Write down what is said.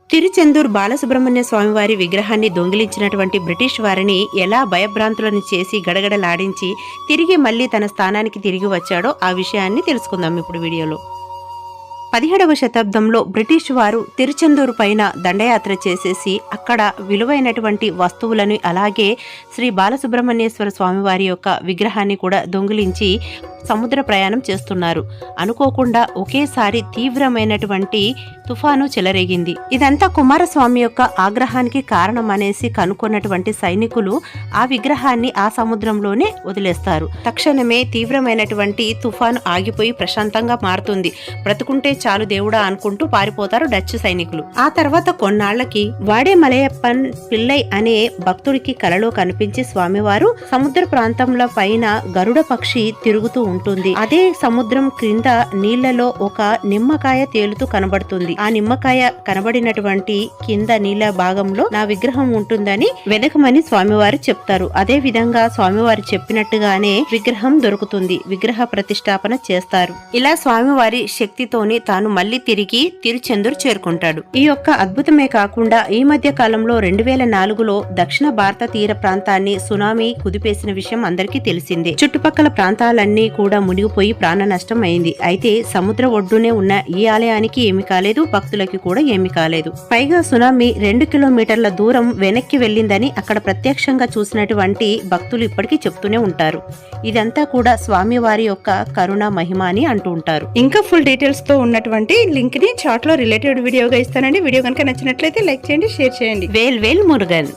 తిరుచెందూర్ బాలసుబ్రహ్మణ్య స్వామివారి విగ్రహాన్ని దొంగిలించినటువంటి బ్రిటిష్ వారిని ఎలా భయభ్రాంతులను చేసి గడగడలాడించి తిరిగి మళ్లీ తన స్థానానికి తిరిగి వచ్చాడో ఆ విషయాన్ని తెలుసుకుందాం ఇప్పుడు వీడియోలో. 17వ శతాబ్దంలో బ్రిటిష్ వారు తిరుచెందూరు పైన దండయాత్ర చేసేసి అక్కడ విలువైనటువంటి వస్తువులను అలాగే శ్రీ బాలసుబ్రహ్మణ్యేశ్వర స్వామివారి యొక్క విగ్రహాన్ని కూడా దొంగిలించి సముద్ర ప్రయాణం చేస్తున్నారు. అనుకోకుండా ఒకేసారి తీవ్రమైనటువంటి తుఫాను చెలరేగింది. ఇదంతా కుమారస్వామి యొక్క ఆగ్రహానికి కారణం అనేసి కనుక్కున్నటువంటి సైనికులు ఆ విగ్రహాన్ని ఆ సముద్రంలోనే వదిలేస్తారు. తక్షణమే తీవ్రమైనటువంటి తుఫాను ఆగిపోయి ప్రశాంతంగా మారుతుంది. బ్రతుకుంటే చాలు దేవుడా అనుకుంటూ పారిపోతారు డచ్ సైనికులు. ఆ తర్వాత కొన్నాళ్లకి వాడే మలయప్పన్ పిల్లై అనే భక్తుడికి కలలో కనిపించి స్వామివారు సముద్ర ప్రాంతంలో పైన గరుడ పక్షి తిరుగుతూ ఉంటుంది. అదే సముద్రం క్రింద నీళ్లలో ఒక నిమ్మకాయ తేలుతూ కనబడుతుంది. ఆ నిమ్మకాయ కనబడినటువంటి కింద నీళ్ల భాగంలో నా విగ్రహం ఉంటుందని వెదకమని స్వామివారు చెప్తారు. అదే విధంగా స్వామివారు చెప్పినట్టుగానే విగ్రహం దొరుకుతుంది. విగ్రహ ప్రతిష్టాపన చేస్తారు. ఇలా స్వామివారి శక్తితోని తాను మళ్లీ తిరిగి తిరుచెందూరు చేరుకుంటాడు. ఈ యొక్క అద్భుతమే కాకుండా ఈ మధ్య కాలంలో 2004లో దక్షిణ భారత తీర ప్రాంతాన్ని సునామీ కుదిపేసిన విషయం అందరికీ తెలిసిందే. చుట్టుపక్కల ప్రాంతాలన్నీ కూడా మునిగిపోయి ప్రాణ నష్టం అయింది. అయితే సముద్ర ఒడ్డునే ఉన్న ఈ ఆలయానికి ఏమి కాలేదు, భక్తులకి కూడా ఏమి కాలేదు. పైగా సునామీ 2 కిలోమీటర్ల దూరం వెనక్కి వెళ్ళిందని అక్కడ ప్రత్యక్షంగా చూసినటువంటి భక్తులు ఇప్పటికీ చెప్తూనే ఉంటారు. ఇదంతా కూడా స్వామివారి యొక్క కరుణ మహిమ అని అంటూ ఉంటారు. ఇంకా ఫుల్ డీటెయిల్స్ తో ఉన్నటువంటి లింక్ ని చార్ట్ లో రిలేటెడ్ వీడియోగా ఇస్తానండి. వీడియో కనుక నచ్చినట్లయితే లైక్ చేయండి, షేర్ చేయండి. వేల్ వేల్ మురుగన్.